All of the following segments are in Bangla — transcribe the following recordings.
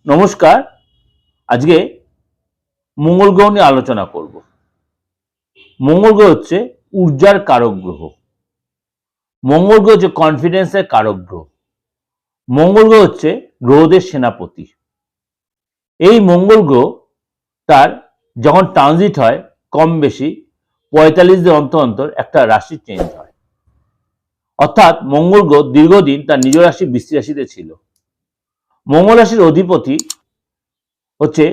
নমস্কার। আজকে মঙ্গল গ্রহ নিয়ে আলোচনা করব। মঙ্গল গ্রহ হচ্ছে ঊর্জার কারক গ্রহ। মঙ্গল গ্রহ হচ্ছে কনফিডেন্সের কারক গ্রহ। মঙ্গল গ্রহ হচ্ছে গ্রহদের সেনাপতি। এই মঙ্গল গ্রহ তার যখন ট্রানজিট হয় কম বেশি ৪৫ দিন অন্তর অন্তর একটা রাশি চেঞ্জ হয়। অর্থাৎ মঙ্গল গ্রহ দীর্ঘদিন তার নিজ রাশি বৃশ্চিক রাশিতে ছিল। মঙ্গল রাশির অধিপতি হচ্ছে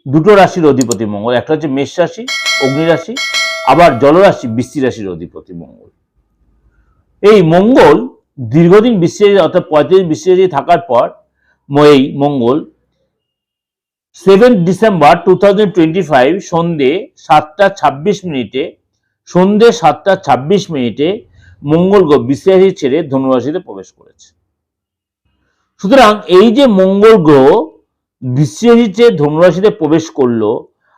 দুটো রাশির অধিপতি মঙ্গল, একটা হচ্ছে মেষ রাশি অগ্নি রাশি, আবার জলরাশি বৃশ্চিক রাশির অধিপতি মঙ্গল। এই মঙ্গল দীর্ঘদিন বৃশ্চিক রাশি অর্থাৎ ৩৫ বৃশ্চিক রাশি থাকার পর এই মঙ্গল 7 ডিসেম্বর 2025 সন্ধে 7:26 মঙ্গল গ্রহ বৃশ্চিক রাশি ছেড়ে ধনু রাশিতে প্রবেশ করেছে। সুতরাং এই যে মঙ্গল গ্রহ বৃশ্চিক রাশি ছেড়ে ধনু রাশিতে প্রবেশ করলো,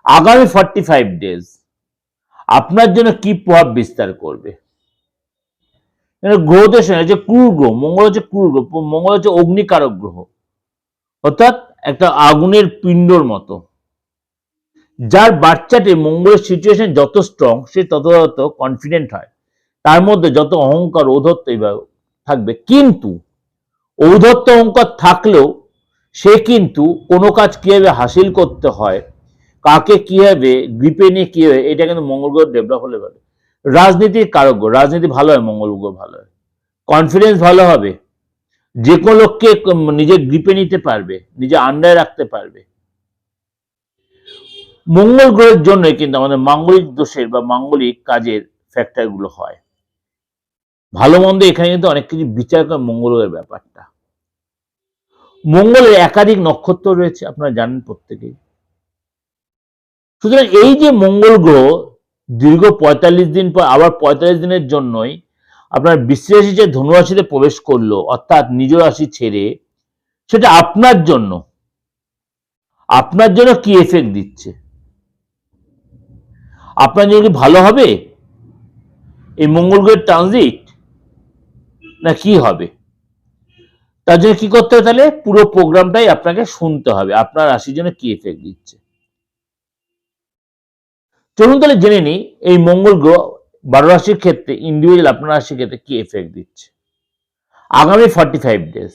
আগামী 45 ডেজ আপনার জন্য কি প্রভাব বিস্তার করবে? গ্রহদের সঙ্গে যে ক্রূর গ্রহ, মঙ্গল হচ্ছে ক্রূর গ্রহ, মঙ্গল হচ্ছে অগ্নিকারক গ্রহ, অর্থাৎ একটা আগুনের পিণ্ডর মতো। যার বাচ্চাতে মঙ্গলের সিচুয়েশন যত স্ট্রং সে তত কনফিডেন্ট হয়, তার মধ্যে যত অহংকার ঔদ্ধত্য থাকবে। কিন্তু ঔদ্ধত্য অহংকার থাকলেও সে কিন্তু কোনো কাজ কিভাবে হাসিল করতে হয়, কাকে কিভাবে গ্রিপে নিয়ে কিভাবে, এটা কিন্তু মঙ্গল গ্রহ ডেভেলপ হলে পারে। রাজনীতির কারক গ্রহ, রাজনীতি ভালো হয় মঙ্গল গ্রহ ভালো হয়, কনফিডেন্স ভালো হবে, যে কোনো লোককে নিজের গ্রিপে নিতে পারবে, নিজের আন্ডারে রাখতে পারবে। মঙ্গল গ্রহের জন্যই কিন্তু আমাদের মাঙ্গলিক দোষের বা মাঙ্গলিক কাজের ফ্যাক্টরগুলো হয়। ভালো মন্দ এখানে কিন্তু অনেক কিছু বিচার করে মঙ্গল গ্রহের ব্যাপারটা। মঙ্গলের একাধিক নক্ষত্র রয়েছে, আপনারা জানেন প্রত্যেকেই। সুতরাং এই যে মঙ্গল গ্রহ দীর্ঘ ৪৫ দিন পর আবার ৪৫ দিনের জন্যই আপনার বৃশ্চিক রাশি যে ধনু রাশিতে প্রবেশ করলো, অর্থাৎ নিজ রাশি ছেড়ে, সেটা আপনার জন্য কি এফেক্ট দিচ্ছে? আপনার জন্য কি ভালো হবে এই মঙ্গল গ্রহের ট্রানজিট, না কি হবে? তার জন্য কি করতে হবে? তাহলে পুরো প্রোগ্রামটাই আপনাকে শুনতে হবে, আপনার রাশির জন্য কি এফেক্ট দিচ্ছে। চলুন তাহলে জেনে নিই এই মঙ্গল গ্রহ ১২ রাশির ক্ষেত্রে, ইন্ডিভিজুয়াল আপনার রাশির ক্ষেত্রে কি এফেক্ট দিচ্ছে আগামী 45 ডেজ।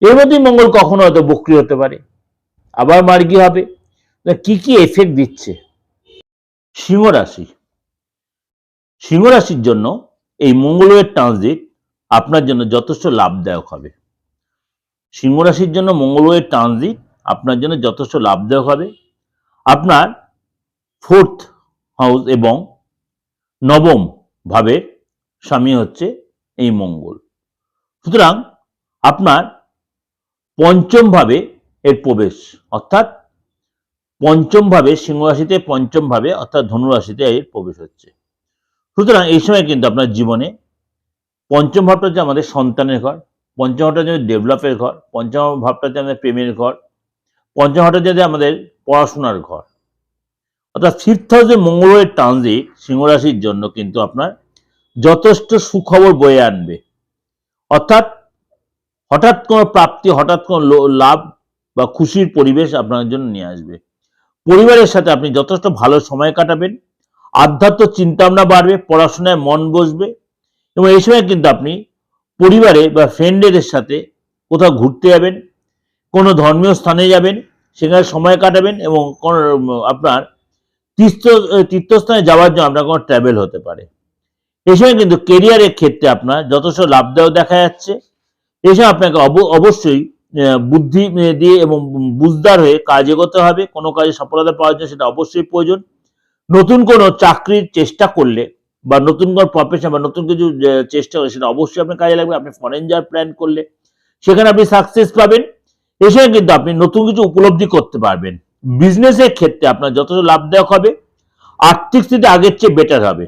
এর মধ্যেই মঙ্গল কখনো হয়তো বক্রী হতে পারে, আবার মার্গী হবে। কি কি এফেক্ট দিচ্ছে? সিংহ রাশি, সিংহ রাশির জন্য এই মঙ্গলের ট্রানজিট আপনার জন্য যথেষ্ট লাভদায়ক হবে। সিংহ রাশির জন্য মঙ্গলের ট্রানজিট আপনার জন্য যথেষ্ট লাভদায়ক হবে। আপনার 4th হাউস এবং নবম ভাবের স্বামী হচ্ছে এই মঙ্গল। সুতরাং আপনার পঞ্চম ভাবে এর প্রবেশ, অর্থাৎ পঞ্চম ভাবে, সিংহ রাশিতে পঞ্চম ভাবে অর্থাৎ ধনু রাশিতে এর প্রবেশ হচ্ছে। সুতরাং এই সময় কিন্তু আপনার জীবনে পঞ্চম ভাবটা হচ্ছে আমাদের সন্তানের ঘর, পঞ্চম ভাবটা হচ্ছে ডেভেলপের ঘর, পঞ্চম ভাবটা হচ্ছে আমাদের প্রেমের ঘর, পঞ্চম ভাবটা হচ্ছে আমাদের পড়াশোনার ঘর। অর্থাৎ 5th হাউসে মঙ্গলের ট্রানজিট সিংহ রাশির জন্য কিন্তু আপনার যথেষ্ট সুখবর বয়ে আনবে। অর্থাৎ হঠাৎ কোনো প্রাপ্তি, হঠাৎ কোনো লাভ বা খুশির পরিবেশ আপনার জন্য নিয়ে আসবে। পরিবারের সাথে আপনি যথেষ্ট ভালো সময় কাটাবেন, আধ্যাত্ম চিন্তাভাবনা বাড়বে, পড়াশোনায় মন বসবে, এবং এই সময় কিন্তু আপনি পরিবারে বা ফ্রেন্ডদের সাথে কোথাও ঘুরতে যাবেন, কোনো ধর্মীয় স্থানে যাবেন, সেখানে সময় কাটাবেন, এবং আপনার তীর্থস্থানে যাওয়ার জন্য আপনার কোনো ট্রাভেল হতে পারে। এই সময় কিন্তু কেরিয়ারের ক্ষেত্রে আপনার যথেষ্ট লাভদায়ক দেখা যাচ্ছে। এই সময় আপনাকে অবশ্যই বুদ্ধি দিয়ে এবং বুঝদার হয়ে কাজ এগোতে হবে। কোনো কাজে সফলতা পাওয়ার জন্য সেটা অবশ্যই প্রয়োজন। নতুন কোনো চাকরির চেষ্টা করলে বা নতুন কোনো প্রফেশন বা নতুন কিছু চেষ্টা করলে সেটা অবশ্যই আপনার কাজে লাগবে। আপনি ফরেন যাওয়ার প্ল্যান করলে সেখানে আপনি সাকসেস পাবেন। এই সময় কিন্তু আপনি নতুন কিছু উপলব্ধি করতে পারবেন। বিজনেসের ক্ষেত্রে আপনার যথেষ্ট লাভদায়ক হবে, আর্থিক স্থিতি আগের চেয়ে বেটার হবে।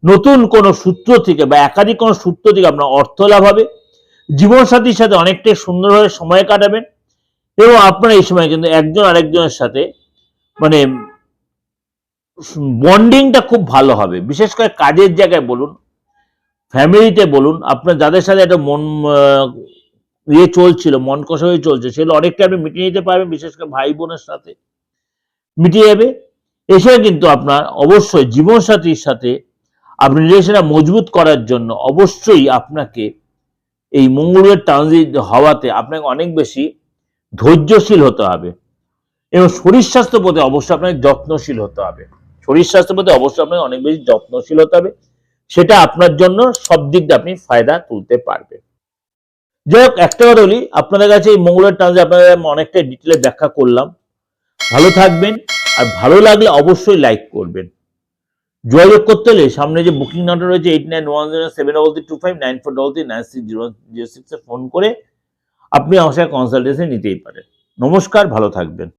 নতুন কোনো সূত্র থেকে বা একাধিক কোনো সূত্র থেকে আপনার অর্থ লাভ হবে। জীবনসাথীর সাথে অনেকটাই সুন্দরভাবে সময় কাটাবেন, এবং আপনারা এই সময় কিন্তু একজন আরেকজনের সাথে মানে বন্ডিংটা খুব ভালো হবে। বিশেষ করে কাজের জায়গায় বলুন, ফ্যামিলিতে বলুন, আপনার যাদের সাথে একটা ইয়ে চলছিল, মন কষা হয়ে চলছে, সেগুলো অনেকটা আপনি মিটিয়ে নিতে পারবেন, বিশেষ করে ভাই বোনের সাথে মিটিয়ে যাবে। এছাড়া কিন্তু আপনার অবশ্যই জীবনসাথীর সাথে আপনি রিলেশনটা মজবুত করার জন্য অবশ্যই আপনাকে এই মঙ্গলের ট্রানজিট হওয়াতে আপনাকে অনেক বেশি ধৈর্যশীল হতে হবে এবং শরীর স্বাস্থ্য প্রতি অবশ্যই আপনাকে যত্নশীল হতে হবে। শরীর স্বাস্থ্য প্রতি অবশ্যই আপনাকে অনেক বেশি যত্নশীল হতে হবে, সেটা আপনার জন্য সব দিক দিয়ে আপনি ফায়দা তুলতে পারবেন। যাই হোক, একটা কথা বলি, আপনাদের কাছে এই মঙ্গলের ট্রানজিট আপনাদের আমি অনেকটা ডিটেলে ব্যাখ্যা করলাম। ভালো থাকবেন, আর ভালো লাগলে অবশ্যই লাইক করবেন। যোগাযোগ করতে হলে সামনে যে বুকিং নাম্বার রয়েছে 8910732594339606 ফোন করে আপনি আমার সাথে কনসালটেশন নিতেই পারেন। নমস্কার, ভালো থাকবেন।